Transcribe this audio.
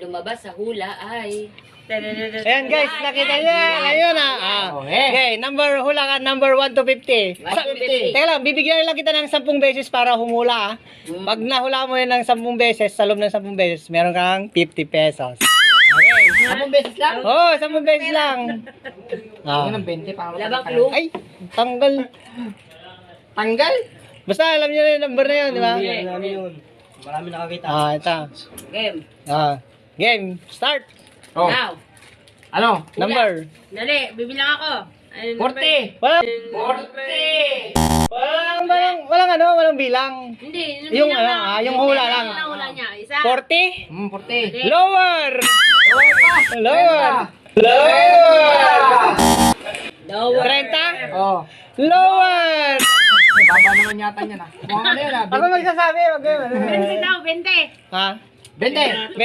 lumabas sa hula ay... Ayan guys, nakita niyo. Ayun Okay, hula ka, number 1 to 50. 150. Teka lang, bibigyan lang kita ng 10 beses para humula. Pag nahula mo yun ng 10 beses, sa loob ng 10 beses, meron kang 50 pesos. Okay. 10 beses lang? Oo, 10 beses lang. Ng 20 pa. Wala bang clue? Ay, tanggal. Tanggal? Basta alam niyo na yung number na yun, di ba? Marami yun. Marami nakakita. Ito. Game. Game, start. Oh. Now. Ano? Number. Dali, bibilang ako. 40. Walang, 40. walang bilang. Hindi. Yung yung hula lang. Hula niya. Isa. 40? 40. Lower! Lower. Lower. 30? Oh. Lower! Baba naman yata niya na. Mukhang ano yun Ako magsasabi, wag kayo. 20 daw, 20. Ha? 20.